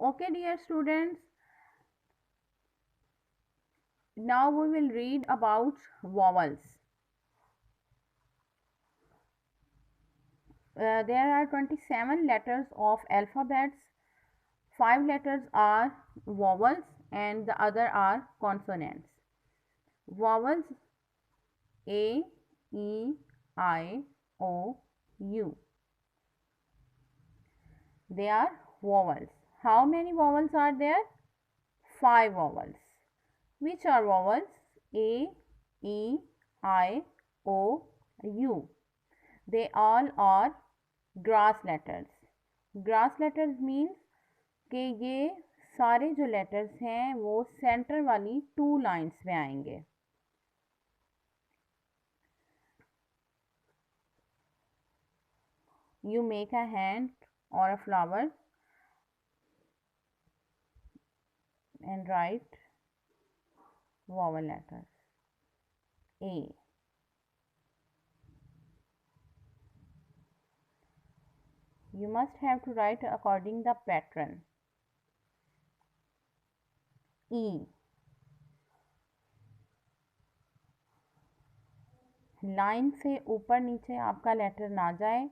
Okay, dear students, now we will read about vowels. There are 27 letters of alphabets. 5 letters are vowels and the other are consonants. Vowels A, E, I, O, U. They are vowels. How many vowels are there? 5 vowels. Which are vowels? A, E, I, O, U. They all are grass letters. Grass letters means कि ये सारे जो letters हैं वो centre वाली 2 lines में आएंगे. You make a hand or a flower and write vowel letters. A. You must have to write according the pattern. E. Line से ऊपर नीचे आपका लेटर ना जाए.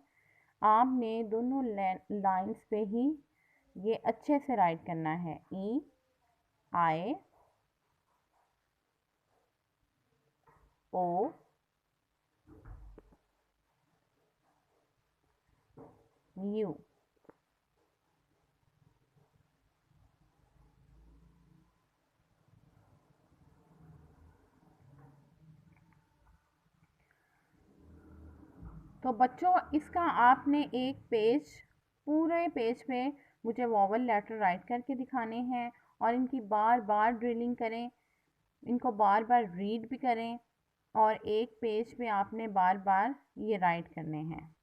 आपने दोनों लाइन्स पे ही ये अच्छे से राइट करना है. ई, आई, ओ, यू. तो बच्चों इसका आपने एक पेज, पूरे पेज पे मुझे वॉवल लेटर राइट करके दिखाने हैं और इनकी बार बार ड्रिलिंग करें, इनको बार बार रीड भी करें और एक पेज पे आपने बार बार ये राइट करने हैं.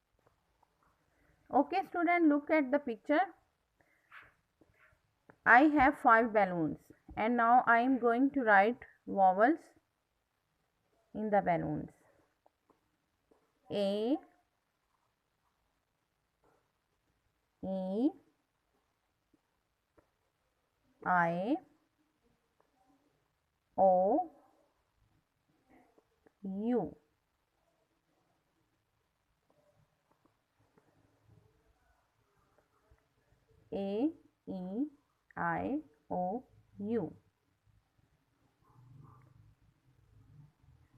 Okay student, look at the picture. I have 5 balloons and now I am going to write vowels in the balloons. A, E, I, O, U. A, E, I, O, U.